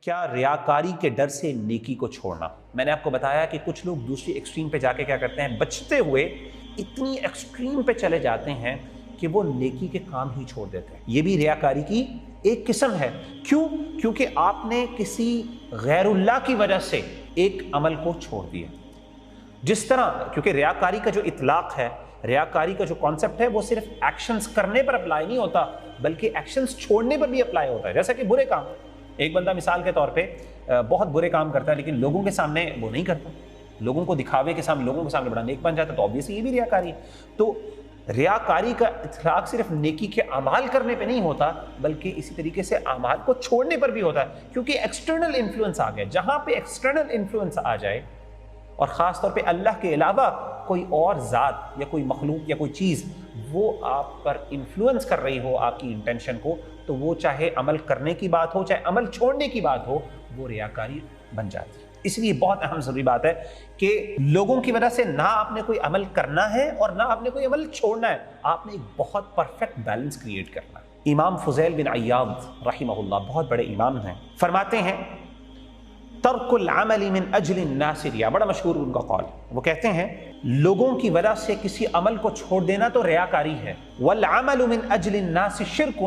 کیا ریاکاری کے ڈر سے نیکی کو چھوڑنا؟ میں نے آپ کو بتایا کہ کچھ لوگ دوسری ایکسٹریم پہ جا کے کیا کرتے ہیں، بچتے ہوئے اتنی ایکسٹریم پہ چلے جاتے ہیں کہ وہ نیکی کے کام ہی چھوڑ دیتے ہیں۔ یہ بھی ریاکاری کی ایک قسم ہے۔ کیوں؟ کیونکہ آپ نے کسی غیر اللہ کی وجہ سے ایک عمل کو چھوڑ دیا۔ جس طرح، کیونکہ ریاکاری کا جو اطلاق ہے، ریاکاری کا جو کانسیپٹ ہے، وہ صرف ایکشنز کرنے پر اپلائی نہیں ہوتا بلکہ ایکشنز چھوڑنے پر بھی اپلائی ہوتا ہے۔ جیسا کہ برے کام، ایک بندہ مثال کے طور پہ بہت برے کام کرتا ہے لیکن لوگوں کے سامنے وہ نہیں کرتا، لوگوں کو دکھاوے کے سامنے، لوگوں کے سامنے بڑا نیک بن جاتا ہے، تو obviously یہ بھی ریاکاری ہے۔ تو ریاکاری کا اطلاق صرف نیکی کے اعمال کرنے پہ نہیں ہوتا بلکہ اسی طریقے سے اعمال کو چھوڑنے پر بھی ہوتا ہے، کیونکہ ایکسٹرنل انفلوئنس آ گیا۔ جہاں پہ ایکسٹرنل انفلوئنس آ جائے اور خاص طور پہ اللہ کے علاوہ کوئی اور ذات یا کوئی مخلوق یا کوئی چیز وہ آپ پر انفلوئنس کر رہی ہو آپ کی انٹینشن کو، تو وہ چاہے عمل کرنے کی بات ہو چاہے عمل چھوڑنے کی بات ہو، وہ ریاکاری بن جاتی ہے۔ اس لیے بہت اہم ضروری بات ہے کہ لوگوں کی وجہ سے نہ آپ نے کوئی عمل کرنا ہے اور نہ آپ نے کوئی عمل چھوڑنا ہے، آپ نے ایک بہت پرفیکٹ بیلنس کریٹ کرنا ہے۔ امام فضیل بن عیاض رحمہ اللہ بہت بڑے امام ہیں، فرماتے ہیں ترک العمل من اجل الناس ریا، بڑا مشہور ان کا قول۔ وہ کہتے ہیں لوگوں کی وجہ سے کسی عمل کو چھوڑ دینا تو ریاکاری ہے، والعمل من اجل الناس شرک،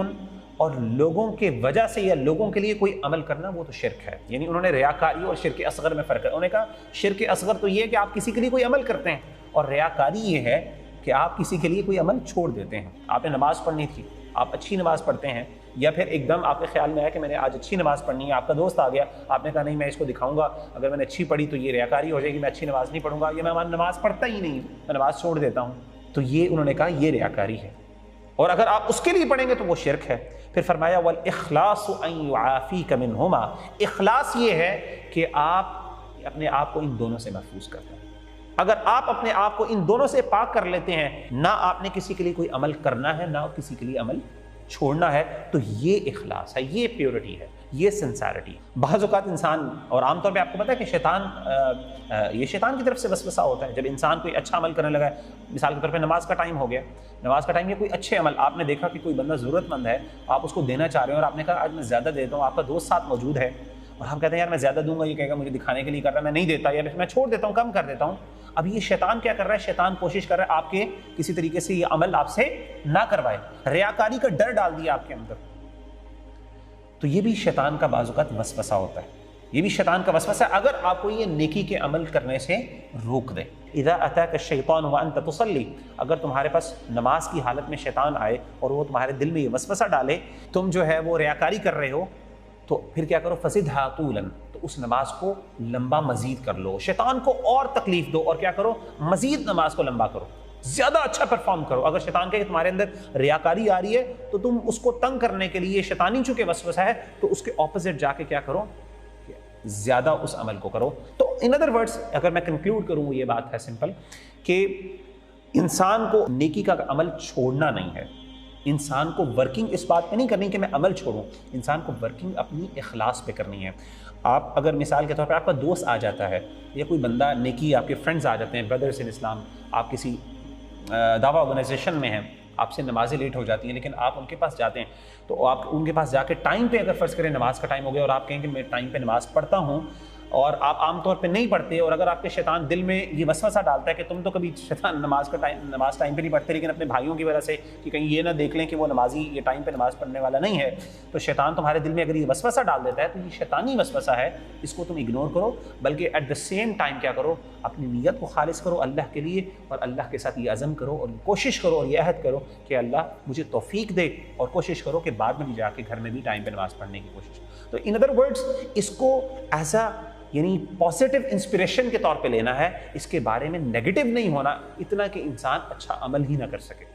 اور لوگوں کے وجہ سے یا لوگوں کے لیے کوئی عمل کرنا وہ تو شرک ہے۔ یعنی انہوں نے ریاکاری اور شرک اصغر میں فرق ہے۔ انہوں نے کہا شرک اصغر تو یہ ہے کہ آپ کسی کے لیے کوئی عمل کرتے ہیں، اور ریاکاری یہ ہے کہ آپ کسی کے لیے کوئی عمل چھوڑ دیتے ہیں۔ آپ نے نماز پڑھنی تھی، آپ اچھی نماز پڑھتے ہیں، یا پھر ایک دم آپ کے خیال میں آیا کہ میں نے آج اچھی نماز پڑھنی ہے، آپ کا دوست آ گیا، آپ نے کہا نہیں میں اس کو دکھاؤں گا، اگر میں نے اچھی پڑھی تو یہ ریاکاری ہو جائے گی، میں اچھی نماز نہیں پڑھوں گا، یا میں نماز پڑھتا ہی نہیں، میں نماز چھوڑ دیتا ہوں، تو یہ انہوں نے کہا یہ ریاکاری ہے، اور اگر آپ اس کے لیے پڑھیں گے تو وہ شرک ہے۔ پھر فرمایا والاخلاص ان يعافيك منهما، اخلاص یہ ہے کہ آپ اپنے آپ کو ان دونوں سے محفوظ کر لیں۔ اگر آپ اپنے آپ کو ان دونوں سے پاک کر لیتے ہیں، نہ آپ نے کسی کے لیے کوئی عمل کرنا ہے نہ کسی کے لیے عمل چھوڑنا ہے، تو یہ اخلاص ہے، یہ پیورٹی ہے، یہ سنسیرٹی۔ بعض اوقات انسان، اور عام طور پہ آپ کو پتہ ہے کہ یہ شیطان کی طرف سے وسوسہ ہوتا ہے۔ جب انسان کوئی اچھا عمل کرنے لگا ہے، مثال کے طور پہ نماز کا ٹائم ہو گیا، نماز کا ٹائم یا کوئی اچھے عمل، آپ نے دیکھا کہ کوئی بندہ ضرورت مند ہے، آپ اس کو دینا چاہ رہے ہیں، اور آپ نے کہا آج میں زیادہ دیتا ہوں، آپ کا دوست ساتھ موجود ہے، اور ہم کہتے ہیں یار میں زیادہ دوں گا، یہ کہے گا مجھے دکھانے کے لیے کر رہا ہے، میں نہیں دیتا، یا میں چھوڑ دیتا ہوں، کم کر دیتا ہوں۔ اب یہ شیطان کیا کر رہا ہے؟ شیطان کوشش کر رہا ہے آپ کے کسی طریقے سے یہ عمل آپ سے نہ کروائے، ریاکاری کا ڈر ڈال دیا آپ کے اندر۔ تو یہ بھی شیطان کا بعض اوقات وسوسہ ہوتا ہے، یہ بھی شیطان کا وسوسہ ہے، اگر آپ کو یہ نیکی کے عمل کرنے سے روک دے۔ اذا اتاک الشیطان وانت تصلی، اگر تمہارے پاس نماز کی حالت میں شیطان آئے اور وہ تمہارے دل میں یہ وسوسہ ڈالے تم جو ہے وہ ریاکاری کر رہے ہو، تو پھر کیا کرو؟ فزدھا طولا، تو اس نماز کو لمبا مزید کر لو، شیطان کو اور تکلیف دو، اور کیا کرو؟ مزید نماز کو لمبا کرو، زیادہ اچھا پرفارم کرو۔ اگر شیطان کہے کہ تمہارے اندر ریاکاری آ رہی ہے تو تم اس کو تنگ کرنے کے لیے، شیطانی چونکہ وسوسہ ہے، تو اس کے اپوزٹ جا کے کیا کرو؟ زیادہ اس عمل کو کرو۔ تو ان ادر ورڈز اگر میں کنکلوڈ کروں، یہ بات ہے سمپل کہ انسان کو نیکی کا عمل چھوڑنا نہیں ہے، انسان کو ورکنگ اس بات پہ نہیں کرنی کہ میں عمل چھوڑوں، انسان کو ورکنگ اپنی اخلاص پہ کرنی ہے۔ آپ اگر مثال کے طور پہ آپ کا دوست آ جاتا ہے یا کوئی بندہ نیکی، آپ کے فرینڈز آ جاتے ہیں، بردرز ان اسلام، آپ کسی دعویٰ آرگنائزیشن میں ہیں، آپ سے نمازیں لیٹ ہو جاتی ہیں لیکن آپ ان کے پاس جاتے ہیں، تو آپ ان کے پاس جا کے ٹائم پہ، اگر فرض کریں نماز کا ٹائم ہو گیا اور آپ کہیں کہ میں ٹائم پہ نماز پڑھتا ہوں، اور آپ عام طور پہ نہیں پڑھتے، اور اگر آپ کے شیطان دل میں یہ وسوسہ ڈالتا ہے کہ تم تو کبھی شیطان نماز ٹائم پہ نہیں پڑھتے لیکن اپنے بھائیوں کی وجہ سے کہ کہیں یہ نہ دیکھ لیں کہ وہ نمازی یہ ٹائم پہ نماز پڑھنے والا نہیں ہے، تو شیطان تمہارے دل میں اگر یہ وسوسہ ڈال دیتا ہے تو یہ شیطانی وسوسہ ہے، اس کو تم اگنور کرو، بلکہ ایٹ دا سیم ٹائم کیا کرو؟ اپنی نیت کو خالص کرو اللہ کے لیے، اور اللہ کے ساتھ یہ عزم کرو اور کوشش کرو اور یہ عہد کرو کہ اللہ مجھے توفیق دے، اور کوشش کرو کہ بعد میں بھی جا کے گھر میں بھی ٹائم پہ نماز پڑھنے کی کوشش۔ تو ان ادر ورڈز اس کو ایز اے یعنی پازیٹیو انسپریشن کے طور پہ لینا ہے، اس کے بارے میں نیگیٹو نہیں ہونا اتنا کہ انسان اچھا عمل ہی نہ کر سکے۔